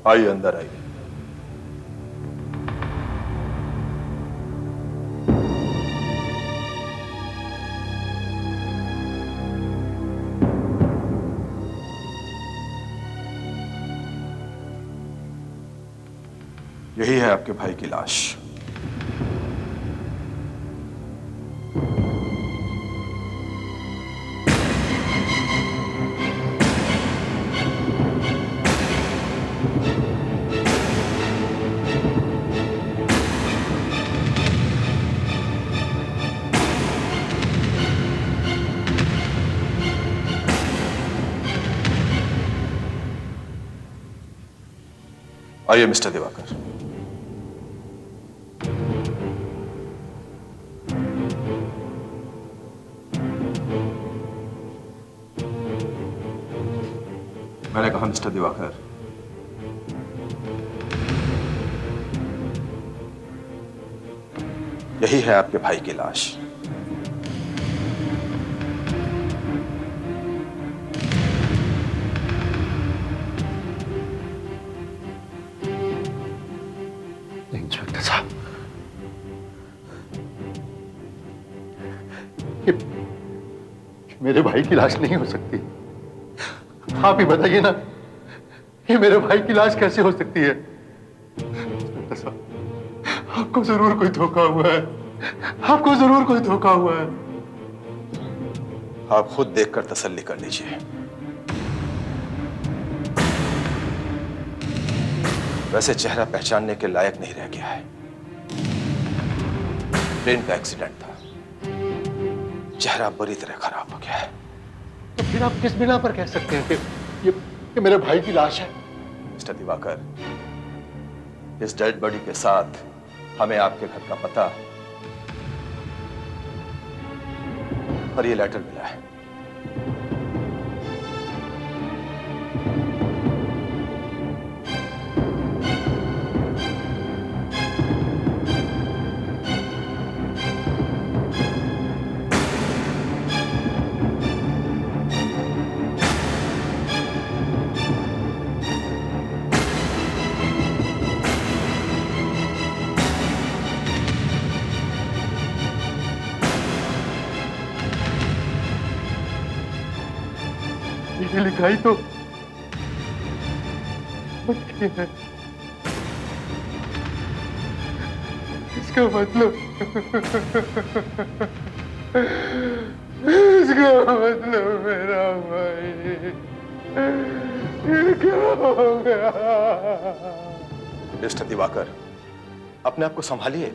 आइए, अंदर आइए। यही है आपके भाई की लाश। आइए मिस्टर दिवाकर। मैंने कहा मिस्टर दिवाकर, यही है आपके भाई की लाश। इंस्पेक्टर साहब, ये मेरे भाई की लाश नहीं हो सकती। आप ही बताइए ना, ये मेरे भाई की लाश कैसे हो सकती है? इंस्पेक्टर साहब, आपको जरूर कोई धोखा हुआ है। आपको जरूर कोई धोखा हुआ है। आप खुद देखकर तसल्ली कर लीजिए। वैसे चेहरा पहचानने के लायक नहीं रह गया है। ट्रेन का एक्सीडेंट था, चेहरा बुरी तरह खराब हो गया है। तो फिर आप किस बिना पर कह सकते हैं कि ये मेरे भाई की लाश है? मिस्टर दिवाकर, इस डेड बॉडी के साथ हमें आपके घर का पता और ये लेटर मिला है। ये लिखाई तो है। इसका मतलब मेरा भाई, ये क्या हो गया? मिस्टर दिवाकर, अपने आप को संभालिए।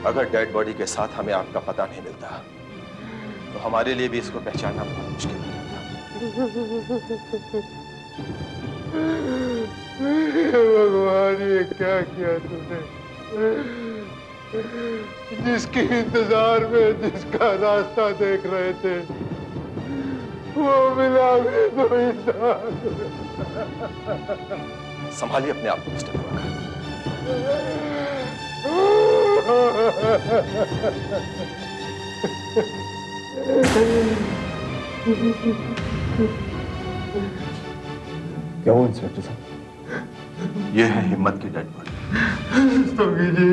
अगर डेड बॉडी के साथ हमें आपका पता नहीं मिलता तो हमारे लिए भी इसको पहचानना बहुत मुश्किल हो जाता। भगवान, ये क्या किया तूने? जिसके इंतजार में जिसका रास्ता देख रहे थे, वो मिला भी तो इंसान। संभालिए अपने आप को मिस्टर दिवाकर। क्या हुआ इंस्पेक्टर साहब? यह है हिम्मत की डेड बॉडी। सोगी जी,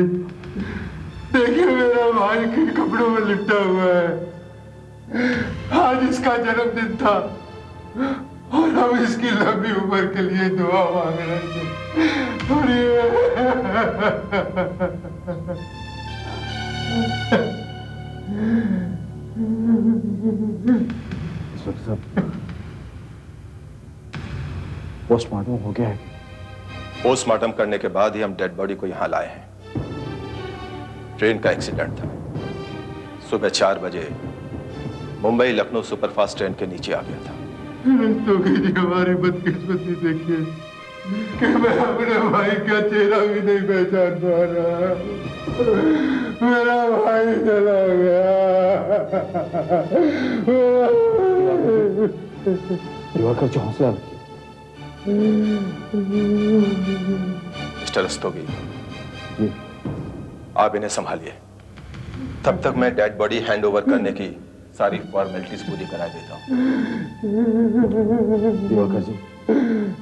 देखिए मेरा भाई के कपड़ों में लिपटा हुआ है। आज इसका जन्मदिन था और हम इसकी लंबी उम्र के लिए दुआ मांग रहे थे। और ये पोस्टमार्टम हो गया है? पोस्टमार्टम करने के बाद ही हम डेड बॉडी को यहां लाए हैं। ट्रेन का एक्सीडेंट था, सुबह 4 बजे मुंबई लखनऊ सुपरफास्ट ट्रेन के नीचे आ गया था। तो हमारी बदकिस्मती देखिए कि मैं अपने भाई का चेहरा भी नहीं पहचान पा रहा। मेरा भाई चला गया। दिवाकर जी, हौसला रखिए। मिस्टर रस्तोगी, आप इन्हें संभालिए। तब तक मैं डेड बॉडी हैंड ओवर करने की सारी फॉर्मेलिटीज पूरी करा देता हूँ। दिवाकर जी,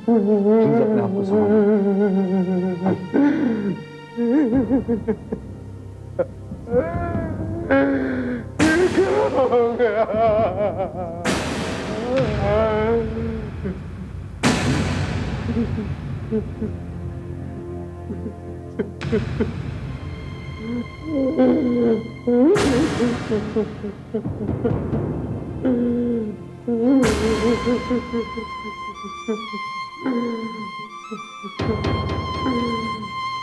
प्लीज अपने आप को संभालिए। हो गया।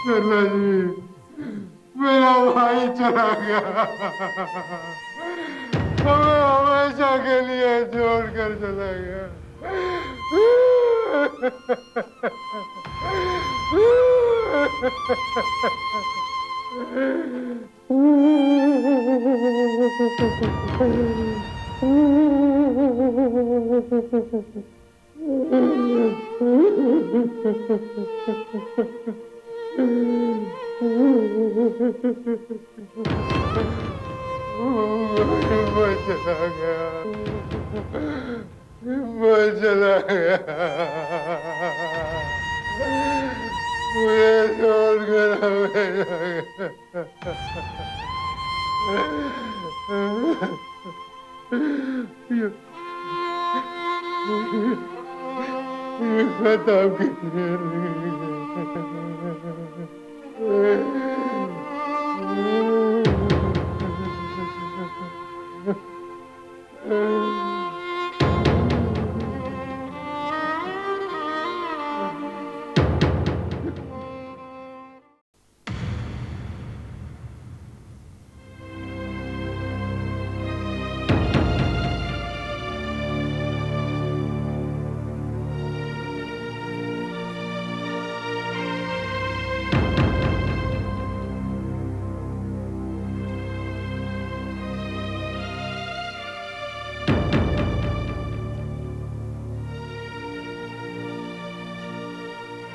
सरला जी, मेरा भाई चला गया, हमें हमेशा के लिए छोड़कर चला गया। वो चला गया, मुझे छोड़कर हमेशा ये खत्म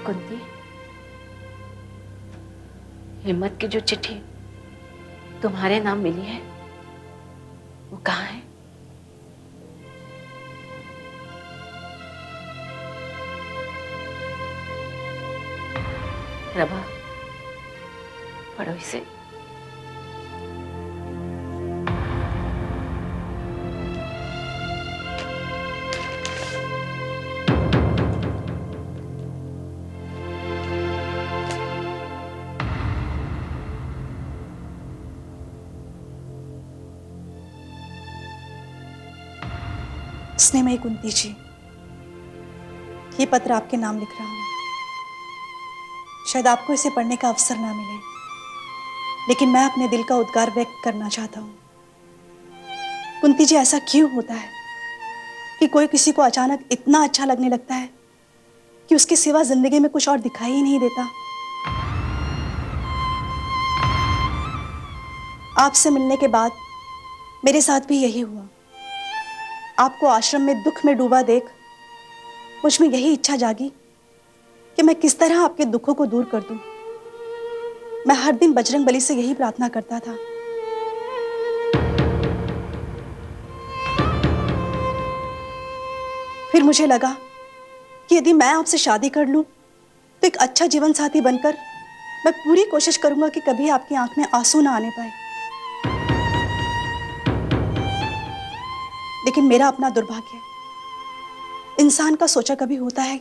कुंती, हिम्मत की जो चिट्ठी तुम्हारे नाम मिली है वो कहाँ है? प्रभा, पढ़ो इसे। स्नेहमयी कुंती जी, ये पत्र आपके नाम लिख रहा हूं। शायद आपको इसे पढ़ने का अवसर ना मिले, लेकिन मैं अपने दिल का उद्गार व्यक्त करना चाहता हूं। कुंती जी, ऐसा क्यों होता है कि कोई किसी को अचानक इतना अच्छा लगने लगता है कि उसके सिवा जिंदगी में कुछ और दिखाई ही नहीं देता? आपसे मिलने के बाद मेरे साथ भी यही हुआ। आपको आश्रम में दुख में डूबा देख मुझ में यही इच्छा जागी कि मैं किस तरह आपके दुखों को दूर कर दूं। मैं हर दिन बजरंग बली से यही प्रार्थना करता था। फिर मुझे लगा कि यदि मैं आपसे शादी कर लूं तो एक अच्छा जीवन साथी बनकर मैं पूरी कोशिश करूंगा कि कभी आपकी आंख में आंसू ना आने पाए। लेकिन मेरा अपना दुर्भाग्य, इंसान का सोचा कभी होता है?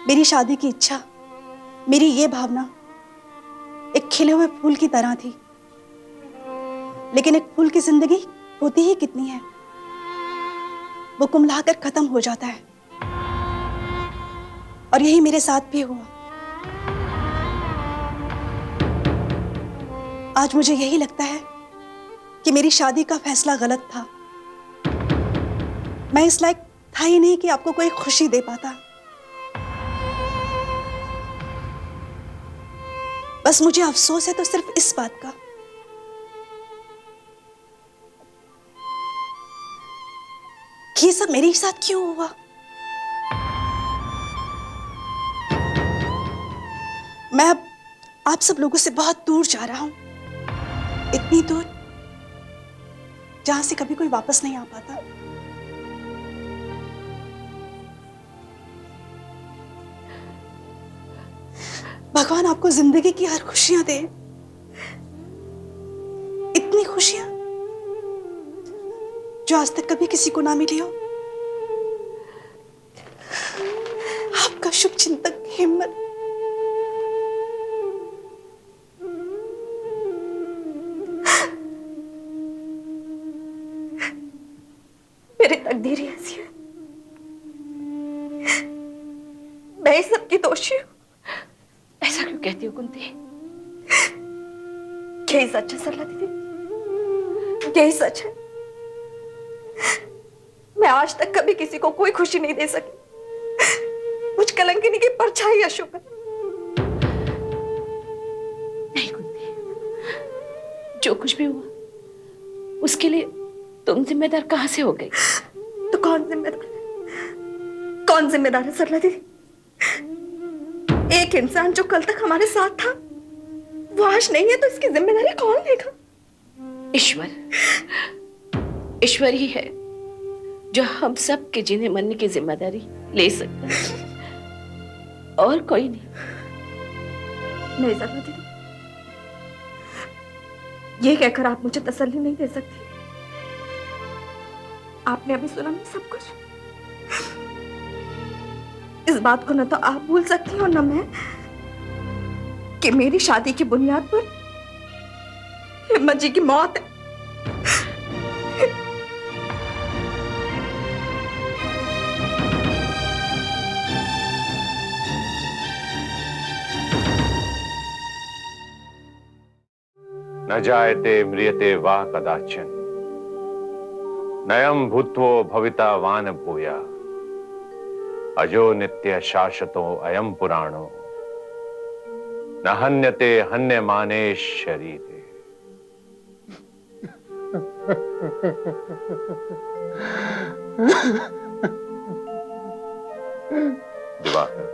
मेरी शादी की इच्छा, मेरी ये भावना एक खिले हुए फूल की तरह थी, लेकिन एक फूल की जिंदगी होती ही कितनी है, वो कुमलाकर खत्म हो जाता है। और यही मेरे साथ भी हुआ। आज मुझे यही लगता है कि मेरी शादी का फैसला गलत था। मैं इस लायक था ही नहीं कि आपको कोई खुशी दे पाता। बस मुझे अफसोस है तो सिर्फ इस बात का कि ये सब मेरे साथ क्यों हुआ। मैं अब आप सब लोगों से बहुत दूर जा रहा हूं, इतनी दूर जहां से कभी कोई वापस नहीं आ पाता। भगवान आपको जिंदगी की हर खुशियां दे, इतनी खुशियां जो आज तक कभी किसी को ना मिली हो। आपका शुभ चिंतक हिम्मत। मेरी तकदीर ही ऐसी है, मैं ही सबकी दोषी हूँ। ऐसा क्यों कहती हो कुंती? यही सच है सरला दीदी, यही सच है। मैं आज तक कभी किसी को कोई खुशी नहीं दे सकी। मुझ कलंकिनी की परछाई अशुभ है। नहीं कुंती, जो कुछ भी हुआ उसके लिए तुम जिम्मेदार कहां से हो गई? तो कौन जिम्मेदार है? कौन जिम्मेदार है सरला दीदी? एक इंसान जो कल तक हमारे साथ था वो आज नहीं है, तो इसकी जिम्मेदारी कौन लेगा? ईश्वर। ईश्वर ही है जो हम सब के जीने मरने की जिम्मेदारी ले सकता है, और कोई नहीं। नहीं सरला दीदी, ये कहकर आप मुझे तसल्ली नहीं दे सकती। आपने अभी सुना नहीं सब कुछ। इस बात को न तो आप भूल सकती हो न मैं, कि मेरी शादी की बुनियाद पर हिम्मत जी की मौत है। न जायते म्रियते वा कदाचन, नयम भूत्वो भविता वान भूया, अजो नित्य शाश्वतो अयम पुराणो, न हन्यते हन्यमाने शरीरे। दिवाकर,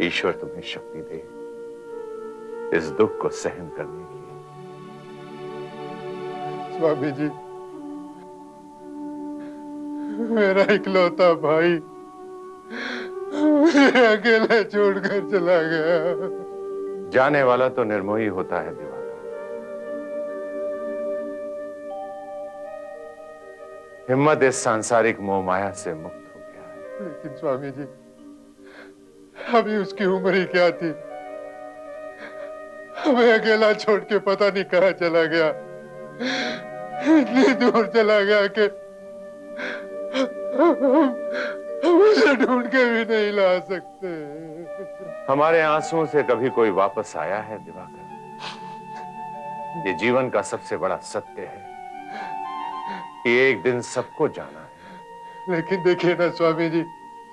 ईश्वर तुम्हें शक्ति दे इस दुख को सहन करने की। स्वामी जी, मेरा इकलौता भाई मुझे अकेला छोड़कर चला गया। जाने वाला तो निर्मोही होता है दिवाकर। हिम्मत इस सांसारिक मोह माया से मुक्त हो गया है। लेकिन स्वामी जी, अभी उसकी उम्र ही क्या थी? हमें अकेला छोड़ के पता नहीं कहां चला गया। इतनी दूर चला गया कि हम उसे ढूंढ के भी नहीं ला सकते। हमारे आंसुओं से कभी कोई वापस आया है दिवाकर? ये जीवन का सबसे बड़ा सत्य है कि एक दिन सबको जाना है। लेकिन देखिए ना स्वामी जी,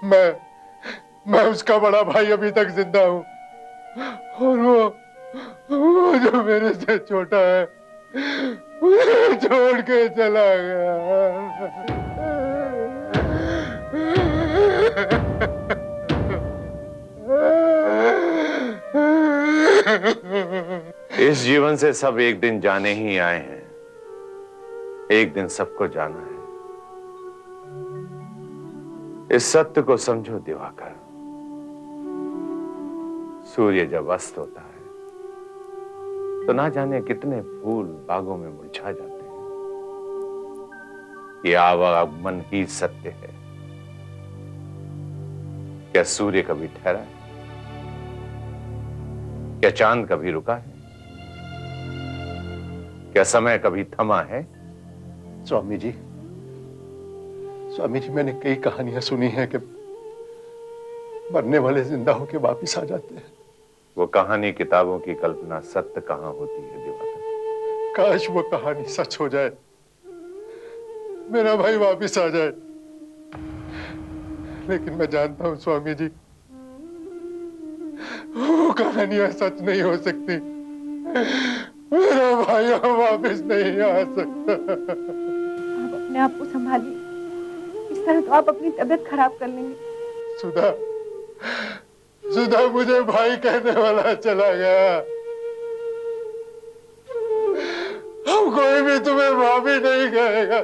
मैं उसका बड़ा भाई अभी तक जिंदा हूं, और वो जो मेरे से छोटा है मुझे छोड़ के चला गया। इस जीवन से सब एक दिन जाने ही आए हैं। एक दिन सबको जाना है। इस सत्य को समझो दिवाकर। सूर्य जब अस्त होता है तो ना जाने कितने फूल बागों में मुरझा जाते हैं। ये आवागमन ही सत्य है। क्या सूर्य कभी ठहरा है? क्या चांद कभी रुका है? क्या समय कभी थमा है? स्वामी जी, मैंने कई कहानियां सुनी हैं कि मरने वाले जिंदा होके वापिस आ जाते हैं। वो कहानी किताबों की कल्पना सत्य कहां होती है दिवाकर? काश वो कहानी सच हो जाए, मेरा भाई वापिस आ जाए। लेकिन मैं जानता हूं स्वामी जी, वो कहानियां सच नहीं हो सकती। मेरा भाई वापिस नहीं आ सकता। आप अपने आप को संभालिए, इस तरह तो आप अपनी तबीयत खराब कर लेंगे। सुधा मुझे भाई कहने वाला चला गया। अब कोई भी तुम्हें भाभी नहीं जाएगा।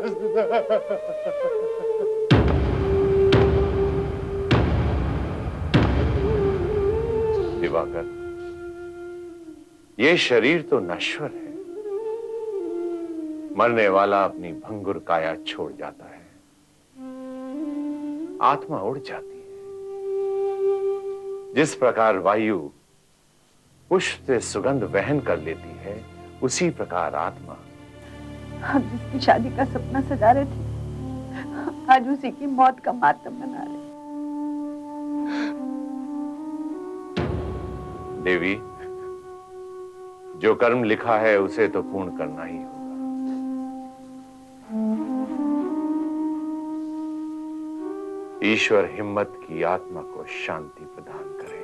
दिवाकर, ये शरीर तो नश्वर है, मरने वाला अपनी भंगुर काया छोड़ जाता है, आत्मा उड़ जाती है। जिस प्रकार वायु पुष्प से सुगंध वहन कर लेती है, उसी प्रकार आत्मा। हम जिसकी शादी का सपना सजा रहे थे, आज उसी की मौत का मातम मना रहे। देवी, जो कर्म लिखा है उसे तो पूर्ण करना ही होगा। ईश्वर हिम्मत की आत्मा को शांति प्रदान करे।